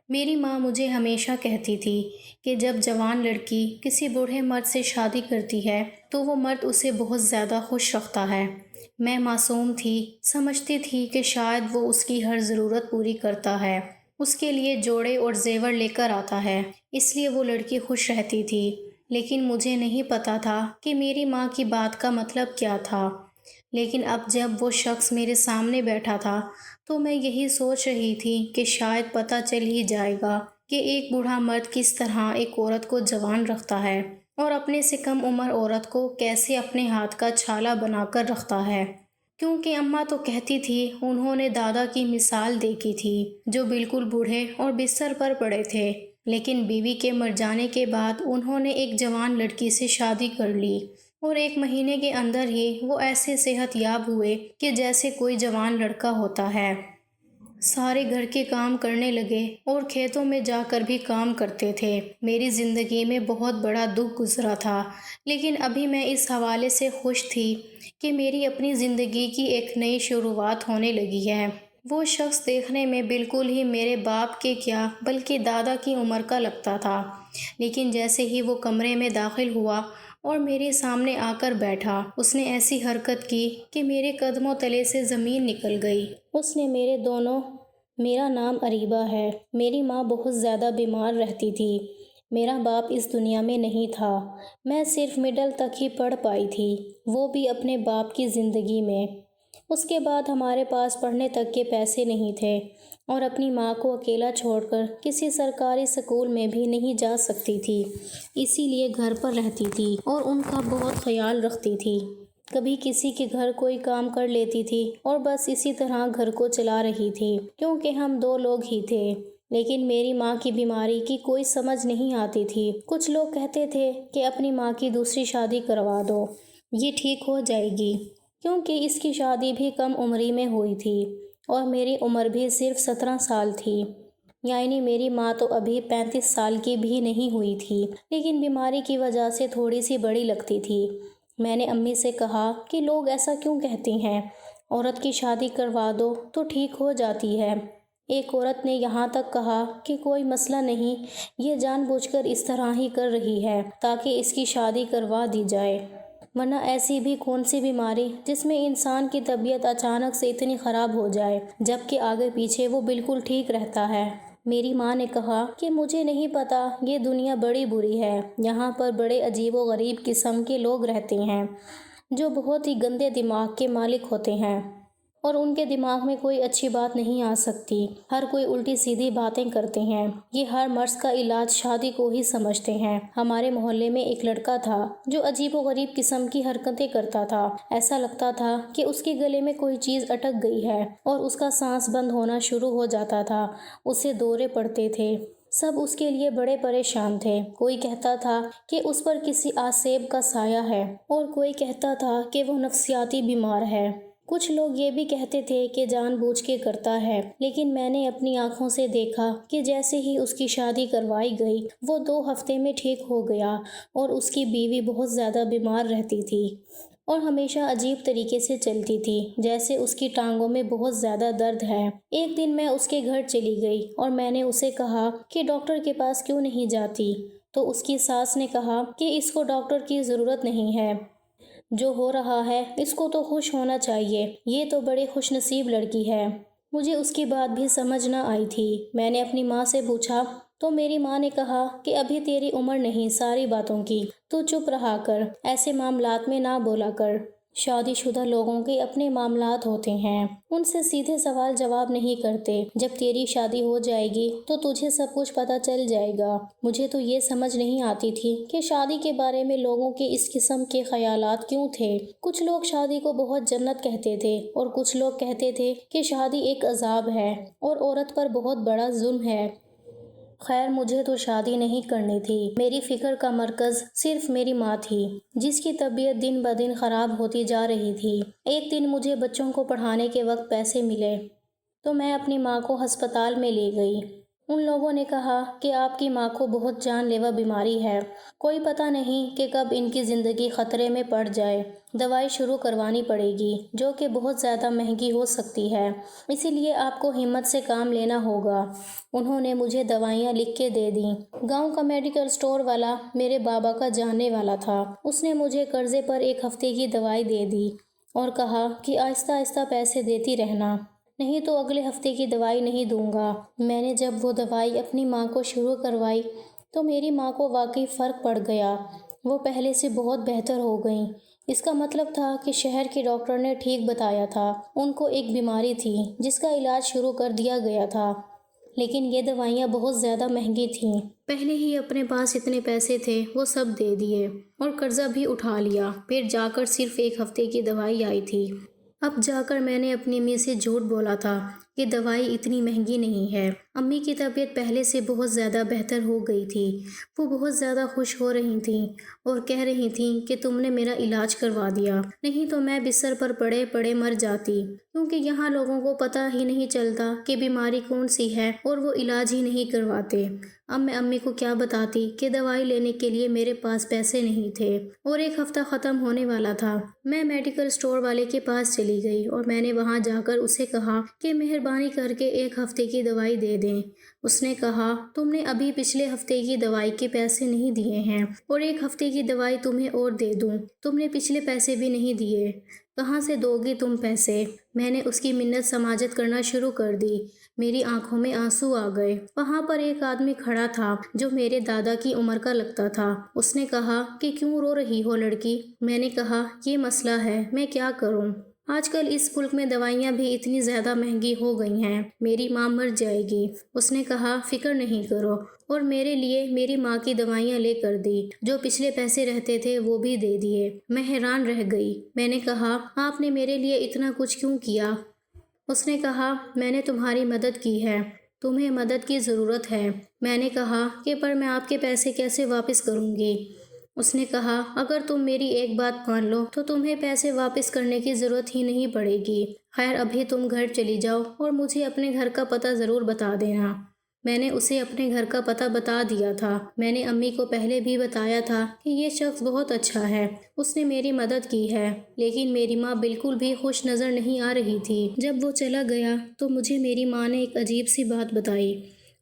میری ماں مجھے ہمیشہ کہتی تھی کہ جب جوان لڑکی کسی بوڑھے مرد سے شادی کرتی ہے تو وہ مرد اسے بہت زیادہ خوش رکھتا ہے۔ میں معصوم تھی، سمجھتی تھی کہ شاید وہ اس کی ہر ضرورت پوری کرتا ہے، اس کے لیے جوڑے اور زیور لے کر آتا ہے، اس لیے وہ لڑکی خوش رہتی تھی۔ لیکن مجھے نہیں پتا تھا کہ میری ماں کی بات کا مطلب کیا تھا۔ لیکن اب جب وہ شخص میرے سامنے بیٹھا تھا تو میں یہی سوچ رہی تھی کہ شاید پتہ چل ہی جائے گا کہ ایک بوڑھا مرد کس طرح ایک عورت کو جوان رکھتا ہے اور اپنے سے کم عمر عورت کو کیسے اپنے ہاتھ کا چھالا بنا کر رکھتا ہے۔ کیونکہ اماں تو کہتی تھی انہوں نے دادا کی مثال دیکھی تھی جو بالکل بوڑھے اور بستر پر پڑے تھے، لیکن بیوی کے مر جانے کے بعد انہوں نے ایک جوان لڑکی سے شادی کر لی اور 1 مہینے کے اندر ہی وہ ایسے صحت یاب ہوئے کہ جیسے کوئی جوان لڑکا ہوتا ہے۔ سارے گھر کے کام کرنے لگے اور کھیتوں میں جا کر بھی کام کرتے تھے۔ میری زندگی میں بہت بڑا دکھ گزرا تھا، لیکن ابھی میں اس حوالے سے خوش تھی کہ میری اپنی زندگی کی ایک نئی شروعات ہونے لگی ہے۔ وہ شخص دیکھنے میں بالکل ہی میرے باپ کے کیا بلکہ دادا کی عمر کا لگتا تھا، لیکن جیسے ہی وہ کمرے میں داخل ہوا اور میرے سامنے آ کر بیٹھا، اس نے ایسی حرکت کی کہ میرے قدموں تلے سے زمین نکل گئی۔ اس نے میرا نام اریبہ ہے۔ میری ماں بہت زیادہ بیمار رہتی تھی۔ میرا باپ اس دنیا میں نہیں تھا۔ میں صرف مڈل تک ہی پڑھ پائی تھی، وہ بھی اپنے باپ کی زندگی میں۔ اس کے بعد ہمارے پاس پڑھنے تک کے پیسے نہیں تھے اور اپنی ماں کو اکیلا چھوڑ کر کسی سرکاری اسکول میں بھی نہیں جا سکتی تھی، اسی لیے گھر پر رہتی تھی اور ان کا بہت خیال رکھتی تھی۔ کبھی کسی کے گھر کوئی کام کر لیتی تھی اور بس اسی طرح گھر کو چلا رہی تھی، کیونکہ ہم 2 لوگ ہی تھے۔ لیکن میری ماں کی بیماری کی کوئی سمجھ نہیں آتی تھی۔ کچھ لوگ کہتے تھے کہ اپنی ماں کی دوسری شادی کروا دو، یہ ٹھیک ہو جائے گی، کیونکہ اس کی شادی بھی کم عمری میں ہوئی تھی اور میری عمر بھی صرف 17 سال تھی، یعنی میری ماں تو ابھی 35 سال کی بھی نہیں ہوئی تھی، لیکن بیماری کی وجہ سے تھوڑی سی بڑی لگتی تھی۔ میں نے امی سے کہا کہ لوگ ایسا کیوں کہتے ہیں، عورت کی شادی کروا دو تو ٹھیک ہو جاتی ہے۔ ایک عورت نے یہاں تک کہا کہ کوئی مسئلہ نہیں، یہ جان بوجھ کر اس طرح ہی کر رہی ہے تاکہ اس کی شادی کروا دی جائے، ورنہ ایسی بھی کون سی بیماری جس میں انسان کی طبیعت اچانک سے اتنی خراب ہو جائے جبکہ آگے پیچھے وہ بالکل ٹھیک رہتا ہے۔ میری ماں نے کہا کہ مجھے نہیں پتا، یہ دنیا بڑی بری ہے، یہاں پر بڑے عجیب و غریب قسم کے لوگ رہتے ہیں جو بہت ہی گندے دماغ کے مالک ہوتے ہیں اور ان کے دماغ میں کوئی اچھی بات نہیں آ سکتی، ہر کوئی الٹی سیدھی باتیں کرتے ہیں، یہ ہر مرض کا علاج شادی کو ہی سمجھتے ہیں۔ ہمارے محلے میں ایک لڑکا تھا جو عجیب و غریب قسم کی حرکتیں کرتا تھا، ایسا لگتا تھا کہ اس کے گلے میں کوئی چیز اٹک گئی ہے اور اس کا سانس بند ہونا شروع ہو جاتا تھا، اسے دورے پڑتے تھے، سب اس کے لیے بڑے پریشان تھے۔ کوئی کہتا تھا کہ اس پر کسی آسیب کا سایہ ہے اور کوئی کہتا تھا کہ وہ نفسیاتی بیمار ہے۔ کچھ لوگ یہ بھی کہتے تھے کہ جان بوجھ کے کرتا ہے، لیکن میں نے اپنی آنکھوں سے دیکھا کہ جیسے ہی اس کی شادی کروائی گئی وہ 2 ہفتے میں ٹھیک ہو گیا اور اس کی بیوی بہت زیادہ بیمار رہتی تھی اور ہمیشہ عجیب طریقے سے چلتی تھی، جیسے اس کی ٹانگوں میں بہت زیادہ درد ہے۔ ایک دن میں اس کے گھر چلی گئی اور میں نے اسے کہا کہ ڈاکٹر کے پاس کیوں نہیں جاتی، تو اس کی ساس نے کہا کہ اس کو ڈاکٹر کی ضرورت نہیں ہے، جو ہو رہا ہے اس کو تو خوش ہونا چاہیے، یہ تو بڑی خوش نصیب لڑکی ہے۔ مجھے اس کی بات بھی سمجھ نہ آئی تھی۔ میں نے اپنی ماں سے پوچھا تو میری ماں نے کہا کہ ابھی تیری عمر نہیں ساری باتوں کی، تو چپ رہا کر، ایسے معاملات میں نہ بولا کر، شادی شدہ لوگوں کے اپنے معاملات ہوتے ہیں، ان سے سیدھے سوال جواب نہیں کرتے، جب تیری شادی ہو جائے گی تو تجھے سب کچھ پتہ چل جائے گا۔ مجھے تو یہ سمجھ نہیں آتی تھی کہ شادی کے بارے میں لوگوں کے اس قسم کے خیالات کیوں تھے۔ کچھ لوگ شادی کو بہت جنت کہتے تھے اور کچھ لوگ کہتے تھے کہ شادی ایک عذاب ہے اور عورت پر بہت بڑا ظلم ہے۔ خیر مجھے تو شادی نہیں کرنی تھی، میری فکر کا مرکز صرف میری ماں تھی جس کی طبیعت دن بدن خراب ہوتی جا رہی تھی۔ ایک دن مجھے بچوں کو پڑھانے کے وقت پیسے ملے تو میں اپنی ماں کو ہسپتال میں لے گئی۔ ان لوگوں نے کہا کہ آپ کی ماں کو بہت جان لیوا بیماری ہے، کوئی پتہ نہیں کہ کب ان کی زندگی خطرے میں پڑ جائے، دوائی شروع کروانی پڑے گی جو کہ بہت زیادہ مہنگی ہو سکتی ہے، اسی لیے آپ کو ہمت سے کام لینا ہوگا۔ انہوں نے مجھے دوائیاں لکھ کے دے دیں۔ گاؤں کا میڈیکل سٹور والا میرے بابا کا جاننے والا تھا، اس نے مجھے قرضے پر 1 ہفتے کی دوائی دے دی اور کہا کہ آہستہ آہستہ پیسے دیتی رہنا، نہیں تو اگلے ہفتے کی دوائی نہیں دوں گا۔ میں نے جب وہ دوائی اپنی ماں کو شروع کروائی تو میری ماں کو واقعی فرق پڑ گیا، وہ پہلے سے بہت بہتر ہو گئیں۔ اس کا مطلب تھا کہ شہر کے ڈاکٹر نے ٹھیک بتایا تھا، ان کو ایک بیماری تھی جس کا علاج شروع کر دیا گیا تھا، لیکن یہ دوائیاں بہت زیادہ مہنگی تھیں۔ پہلے ہی اپنے پاس اتنے پیسے تھے وہ سب دے دیے اور قرضہ بھی اٹھا لیا، پھر جا کر صرف 1 ہفتے کی دوائی آئی تھی۔ اب جا کر میں نے اپنی امی سے جھوٹ بولا تھا کہ دوائی اتنی مہنگی نہیں ہے۔ امی کی طبیعت پہلے سے بہت زیادہ بہتر ہو گئی تھی، وہ بہت زیادہ خوش ہو رہی تھیں اور کہہ رہی تھیں کہ تم نے میرا علاج کروا دیا، نہیں تو میں بستر پر پڑے پڑے مر جاتی، کیونکہ یہاں لوگوں کو پتہ ہی نہیں چلتا کہ بیماری کون سی ہے اور وہ علاج ہی نہیں کرواتے۔ اب میں امی کو کیا بتاتی کہ دوائی لینے کے لیے میرے پاس پیسے نہیں تھے اور 1 ہفتہ ختم ہونے والا تھا۔ میں میڈیکل سٹور والے کے پاس چلی گئی اور میں نے وہاں جا کر اسے کہا کہ مہربانی کر کے 1 ہفتے کی دوائی دے دیں۔ اس نے کہا تم نے ابھی پچھلے ہفتے کی دوائی کے پیسے نہیں دیے ہیں اور 1 ہفتے کی دوائی تمہیں اور دے دوں، تم نے پچھلے پیسے بھی نہیں دیے، کہاں سے دو گی تم پیسے؟ میں نے اس کی منت سماجت کرنا شروع کر دی، میری آنکھوں میں آنسو آ گئے۔ وہاں پر ایک آدمی کھڑا تھا جو میرے دادا کی عمر کا لگتا تھا، اس نے کہا کہ کیوں رو رہی ہو لڑکی؟ میں نے کہا یہ مسئلہ ہے، میں کیا کروں؟ آج کل اس ملک میں دوائیاں بھی اتنی زیادہ مہنگی ہو گئی ہیں، میری ماں مر جائے گی۔ اس نے کہا فکر نہیں کرو، اور میرے لیے میری ماں کی دوائیاں لے کر دی، جو پچھلے پیسے رہتے تھے وہ بھی دے دیے۔ میں حیران رہ گئی، میں نے کہا آپ نے میرے لیے اتنا کچھ کیوں کیا؟ اس نے کہا میں نے تمہاری مدد کی ہے، تمہیں مدد کی ضرورت ہے۔ میں نے کہا کہ پر میں آپ کے پیسے کیسے واپس کروں گی؟ اس نے کہا اگر تم میری ایک بات مان لو تو تمہیں پیسے واپس کرنے کی ضرورت ہی نہیں پڑے گی۔ خیر ابھی تم گھر چلی جاؤ اور مجھے اپنے گھر کا پتہ ضرور بتا دینا۔ میں نے اسے اپنے گھر کا پتہ بتا دیا تھا۔ میں نے امی کو پہلے بھی بتایا تھا کہ یہ شخص بہت اچھا ہے، اس نے میری مدد کی ہے، لیکن میری ماں بالکل بھی خوش نظر نہیں آ رہی تھی۔ جب وہ چلا گیا تو مجھے میری ماں نے ایک عجیب سی بات بتائی۔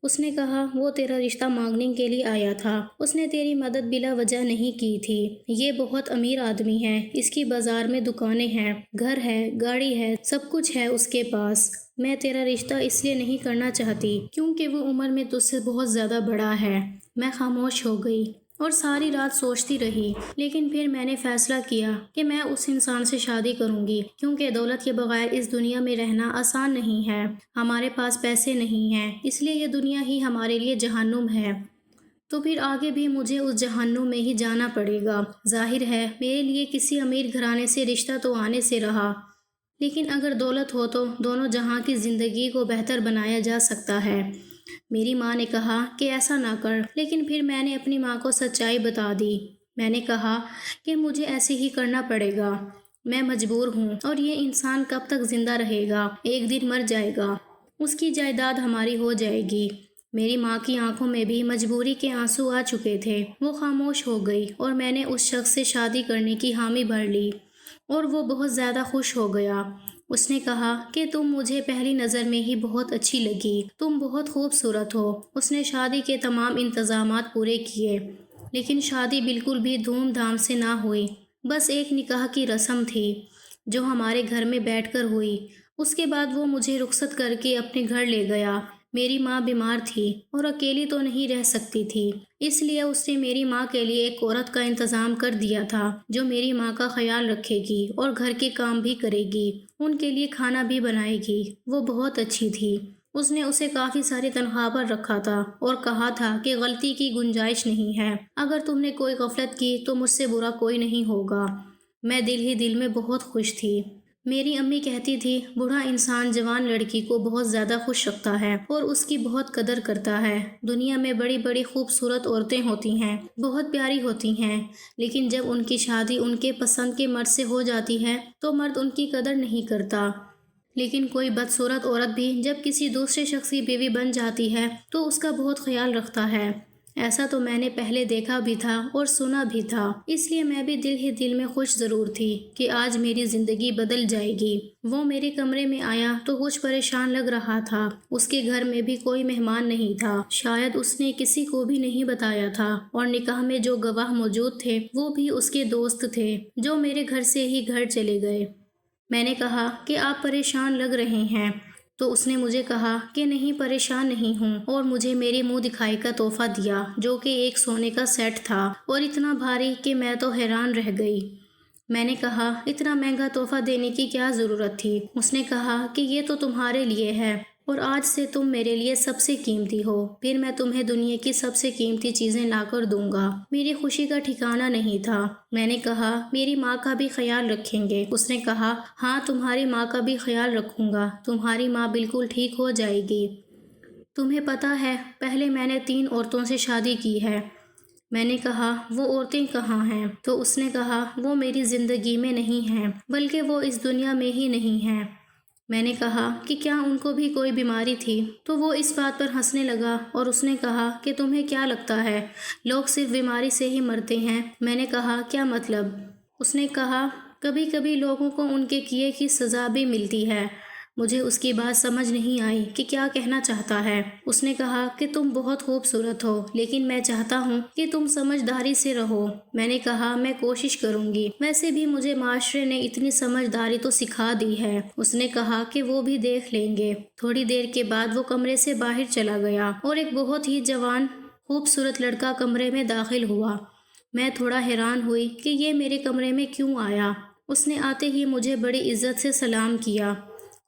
اس نے کہا وہ تیرا رشتہ مانگنے کے لیے آیا تھا، اس نے تیری مدد بلا وجہ نہیں کی تھی، یہ بہت امیر آدمی ہے، اس کی بازار میں دکانیں ہیں، گھر ہے، گاڑی ہے، سب کچھ ہے اس کے پاس۔ میں تیرا رشتہ اس لیے نہیں کرنا چاہتی کیونکہ وہ عمر میں تجھ سے بہت زیادہ بڑا ہے۔ میں خاموش ہو گئی اور ساری رات سوچتی رہی، لیکن پھر میں نے فیصلہ کیا کہ میں اس انسان سے شادی کروں گی، کیونکہ دولت کے بغیر اس دنیا میں رہنا آسان نہیں ہے، ہمارے پاس پیسے نہیں ہیں، اس لیے یہ دنیا ہی ہمارے لیے جہنم ہے، تو پھر آگے بھی مجھے اس جہنم میں ہی جانا پڑے گا۔ ظاہر ہے میرے لیے کسی امیر گھرانے سے رشتہ تو آنے سے رہا، لیکن اگر دولت ہو تو دونوں جہاں کی زندگی کو بہتر بنایا جا سکتا ہے۔ میری ماں نے کہا کہ ایسا نہ کر، لیکن پھر میں نے اپنی ماں کو سچائی بتا دی۔ میں نے کہا کہ مجھے ایسے ہی کرنا پڑے گا، میں مجبور ہوں، اور یہ انسان کب تک زندہ رہے گا؟ ایک دن مر جائے گا، اس کی جائیداد ہماری ہو جائے گی۔ میری ماں کی آنکھوں میں بھی مجبوری کے آنسو آ چکے تھے، وہ خاموش ہو گئی اور میں نے اس شخص سے شادی کرنے کی حامی بھر لی اور وہ بہت زیادہ خوش ہو گیا۔ اس نے کہا کہ تم مجھے پہلی نظر میں ہی بہت اچھی لگی، تم بہت خوبصورت ہو۔ اس نے شادی کے تمام انتظامات پورے کیے، لیکن شادی بالکل بھی دھوم دھام سے نہ ہوئی، بس ایک نکاح کی رسم تھی جو ہمارے گھر میں بیٹھ کر ہوئی۔ اس کے بعد وہ مجھے رخصت کر کے اپنے گھر لے گیا۔ میری ماں بیمار تھی اور اکیلی تو نہیں رہ سکتی تھی، اس لیے اس نے میری ماں کے لیے ایک عورت کا انتظام کر دیا تھا جو میری ماں کا خیال رکھے گی اور گھر کے کام بھی کرے گی، ان کے لیے کھانا بھی بنائے گی۔ وہ بہت اچھی تھی، اس نے اسے کافی ساری تنخواہ پر رکھا تھا اور کہا تھا کہ غلطی کی گنجائش نہیں ہے، اگر تم نے کوئی غفلت کی تو مجھ سے برا کوئی نہیں ہوگا۔ میں دل ہی دل میں بہت خوش تھی۔ میری امی کہتی تھی بوڑھا انسان جوان لڑکی کو بہت زیادہ خوش رکھتا ہے اور اس کی بہت قدر کرتا ہے۔ دنیا میں بڑی بڑی خوبصورت عورتیں ہوتی ہیں، بہت پیاری ہوتی ہیں، لیکن جب ان کی شادی ان کے پسند کے مرد سے ہو جاتی ہے تو مرد ان کی قدر نہیں کرتا۔ لیکن کوئی بدصورت عورت بھی جب کسی دوسرے شخص کی بیوی بن جاتی ہے تو اس کا بہت خیال رکھتا ہے۔ ایسا تو میں نے پہلے دیکھا بھی تھا اور سنا بھی تھا، اس لیے میں بھی دل ہی دل میں خوش ضرور تھی کہ آج میری زندگی بدل جائے گی۔ وہ میرے کمرے میں آیا تو کچھ پریشان لگ رہا تھا۔ اس کے گھر میں بھی کوئی مہمان نہیں تھا، شاید اس نے کسی کو بھی نہیں بتایا تھا، اور نکاح میں جو گواہ موجود تھے وہ بھی اس کے دوست تھے جو میرے گھر سے ہی گھر چلے گئے۔ میں نے کہا کہ آپ پریشان لگ رہے ہیں، تو اس نے مجھے کہا کہ نہیں، پریشان نہیں ہوں، اور مجھے میری منہ دکھائی کا تحفہ دیا جو کہ ایک سونے کا سیٹ تھا اور اتنا بھاری کہ میں تو حیران رہ گئی۔ میں نے کہا اتنا مہنگا تحفہ دینے کی کیا ضرورت تھی؟ اس نے کہا کہ یہ تو تمہارے لیے ہے اور آج سے تم میرے لیے سب سے قیمتی ہو، پھر میں تمہیں دنیا کی سب سے قیمتی چیزیں لا کر دوں گا۔ میری خوشی کا ٹھکانہ نہیں تھا۔ میں نے کہا میری ماں کا بھی خیال رکھیں گے؟ اس نے کہا ہاں، تمہاری ماں کا بھی خیال رکھوں گا، تمہاری ماں بالکل ٹھیک ہو جائے گی۔ تمہیں پتہ ہے پہلے میں نے 3 عورتوں سے شادی کی ہے۔ میں نے کہا وہ عورتیں کہاں ہیں؟ تو اس نے کہا وہ میری زندگی میں نہیں ہیں، بلکہ وہ اس دنیا میں ہی نہیں ہیں۔ میں نے کہا کہ کیا ان کو بھی کوئی بیماری تھی؟ تو وہ اس بات پر ہنسنے لگا اور اس نے کہا کہ تمہیں کیا لگتا ہے لوگ صرف بیماری سے ہی مرتے ہیں؟ میں نے کہا کیا مطلب؟ اس نے کہا کبھی کبھی لوگوں کو ان کے کیے کی سزا بھی ملتی ہے۔ مجھے اس کی بات سمجھ نہیں آئی کہ کیا کہنا چاہتا ہے۔ اس نے کہا کہ تم بہت خوبصورت ہو، لیکن میں چاہتا ہوں کہ تم سمجھداری سے رہو۔ میں نے کہا میں کوشش کروں گی، ویسے بھی مجھے معاشرے نے اتنی سمجھداری تو سکھا دی ہے۔ اس نے کہا کہ وہ بھی دیکھ لیں گے۔ تھوڑی دیر کے بعد وہ کمرے سے باہر چلا گیا اور ایک بہت ہی جوان خوبصورت لڑکا کمرے میں داخل ہوا۔ میں تھوڑا حیران ہوئی کہ یہ میرے کمرے میں کیوں آیا۔ اس نے آتے ہی مجھے بڑی عزت سے سلام کیا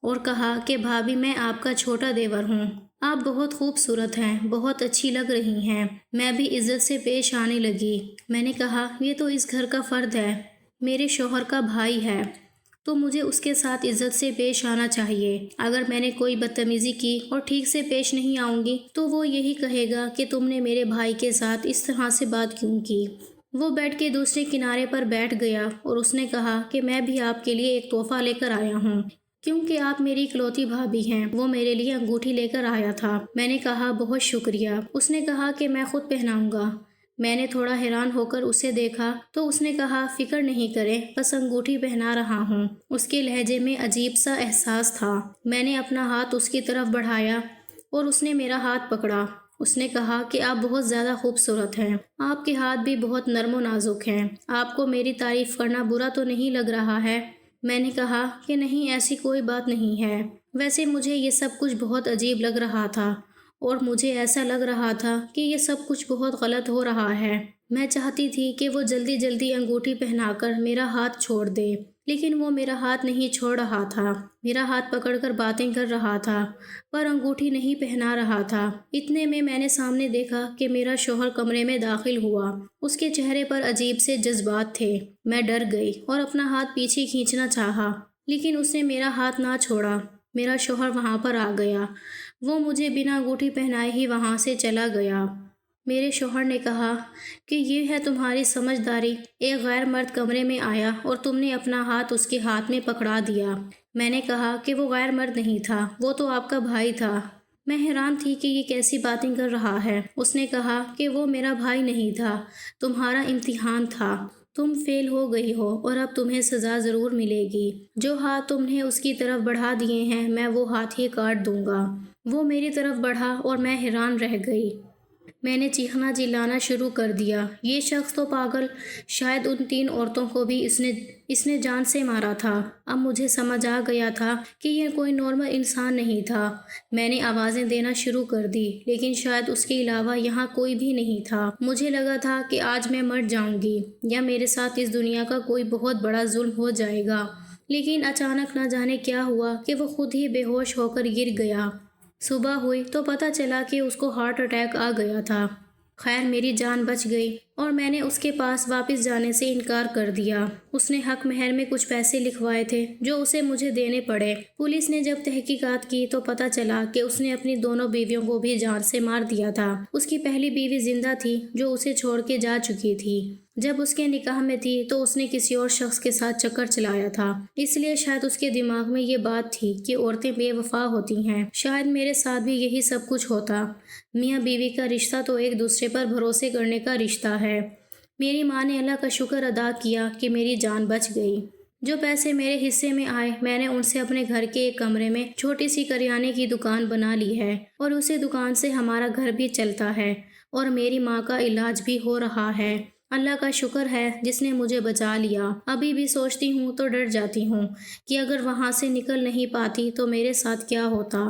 اور کہا کہ بھابھی میں آپ کا چھوٹا دیور ہوں، آپ بہت خوبصورت ہیں، بہت اچھی لگ رہی ہیں۔ میں بھی عزت سے پیش آنے لگی۔ میں نے کہا یہ تو اس گھر کا فرد ہے، میرے شوہر کا بھائی ہے، تو مجھے اس کے ساتھ عزت سے پیش آنا چاہیے۔ اگر میں نے کوئی بدتمیزی کی اور ٹھیک سے پیش نہیں آؤں گی تو وہ یہی کہے گا کہ تم نے میرے بھائی کے ساتھ اس طرح سے بات کیوں کی۔ وہ بیڈ کے دوسرے کنارے پر بیٹھ گیا اور اس نے کہا کہ میں بھی آپ کے لیے ایک تحفہ لے کر آیا ہوں، کیونکہ آپ میری اکلوتی بھابھی ہیں۔ وہ میرے لیے انگوٹھی لے کر آیا تھا۔ میں نے کہا بہت شکریہ۔ اس نے کہا کہ میں خود پہناؤں گا۔ میں نے تھوڑا حیران ہو کر اسے دیکھا تو اس نے کہا فکر نہیں کریں، بس انگوٹھی پہنا رہا ہوں۔ اس کے لہجے میں عجیب سا احساس تھا۔ میں نے اپنا ہاتھ اس کی طرف بڑھایا اور اس نے میرا ہاتھ پکڑا۔ اس نے کہا کہ آپ بہت زیادہ خوبصورت ہیں، آپ کے ہاتھ بھی بہت نرم و نازک ہیں، آپ کو میری تعریف کرنا برا تو نہیں لگ رہا ہے؟ میں نے کہا کہ نہیں، ایسی کوئی بات نہیں ہے، ویسے مجھے یہ سب کچھ بہت عجیب لگ رہا تھا اور مجھے ایسا لگ رہا تھا کہ یہ سب کچھ بہت غلط ہو رہا ہے۔ میں چاہتی تھی کہ وہ جلدی جلدی انگوٹھی پہنا کر میرا ہاتھ چھوڑ دے، لیکن وہ میرا ہاتھ نہیں چھوڑ رہا تھا، میرا ہاتھ پکڑ کر باتیں کر رہا تھا پر انگوٹھی نہیں پہنا رہا تھا۔ اتنے میں نے سامنے دیکھا کہ میرا شوہر کمرے میں داخل ہوا۔ اس کے چہرے پر عجیب سے جذبات تھے۔ میں ڈر گئی اور اپنا ہاتھ پیچھے کھینچنا چاہا، لیکن اس نے میرا ہاتھ نہ چھوڑا۔ میرا شوہر وہاں پر آ گیا۔ وہ مجھے بنا انگوٹھی پہنائے ہی وہاں سے چلا گیا۔ میرے شوہر نے کہا کہ یہ ہے تمہاری سمجھداری، ایک غیر مرد کمرے میں آیا اور تم نے اپنا ہاتھ اس کے ہاتھ میں پکڑا دیا۔ میں نے کہا کہ وہ غیر مرد نہیں تھا، وہ تو آپ کا بھائی تھا۔ میں حیران تھی کہ یہ کیسی باتیں کر رہا ہے۔ اس نے کہا کہ وہ میرا بھائی نہیں تھا، تمہارا امتحان تھا، تم فیل ہو گئی ہو اور اب تمہیں سزا ضرور ملے گی۔ جو ہاتھ تم نے اس کی طرف بڑھا دیے ہیں میں وہ ہاتھ ہی کاٹ دوں گا۔ وہ میری طرف بڑھا اور میں حیران رہ گئی۔ میں نے چیخنا چلانا شروع کر دیا، یہ شخص تو پاگل، شاید ان 3 عورتوں کو بھی اس نے جان سے مارا تھا۔ اب مجھے سمجھ آ گیا تھا کہ یہ کوئی نارمل انسان نہیں تھا۔ میں نے آوازیں دینا شروع کر دی، لیکن شاید اس کے علاوہ یہاں کوئی بھی نہیں تھا۔ مجھے لگا تھا کہ آج میں مر جاؤں گی یا میرے ساتھ اس دنیا کا کوئی بہت بڑا ظلم ہو جائے گا، لیکن اچانک نہ جانے کیا ہوا کہ وہ خود ہی بے ہوش ہو کر گر گیا۔ صبح ہوئی تو پتہ چلا کہ اس کو ہارٹ اٹیک آ گیا تھا۔ خیر میری جان بچ گئی اور میں نے اس کے پاس واپس جانے سے انکار کر دیا۔ اس نے حق مہر میں کچھ پیسے لکھوائے تھے جو اسے مجھے دینے پڑے۔ پولیس نے جب تحقیقات کی تو پتہ چلا کہ اس نے اپنی دونوں بیویوں کو بھی جان سے مار دیا تھا۔ اس کی پہلی بیوی زندہ تھی جو اسے چھوڑ کے جا چکی تھی، جب اس کے نکاح میں تھی تو اس نے کسی اور شخص کے ساتھ چکر چلایا تھا، اس لیے شاید اس کے دماغ میں یہ بات تھی کہ عورتیں بے وفا ہوتی ہیں۔ شاید میرے ساتھ بھی یہی سب کچھ ہوتا۔ میاں بیوی کا رشتہ تو ایک دوسرے پر بھروسے کرنے کا رشتہ ہے۔ میری ماں نے اللہ کا شکر ادا کیا کہ میری جان بچ گئی۔ جو پیسے میرے حصے میں آئے میں نے ان سے اپنے گھر کے ایک کمرے میں چھوٹی سی کریانے کی دکان بنا لی ہے، اور اسی دکان سے ہمارا گھر بھی چلتا ہے اور میری ماں کا علاج بھی ہو رہا ہے۔ اللہ کا شکر ہے جس نے مجھے بچا لیا۔ ابھی بھی سوچتی ہوں تو ڈر جاتی ہوں کہ اگر وہاں سے نکل نہیں پاتی تو میرے ساتھ کیا ہوتا۔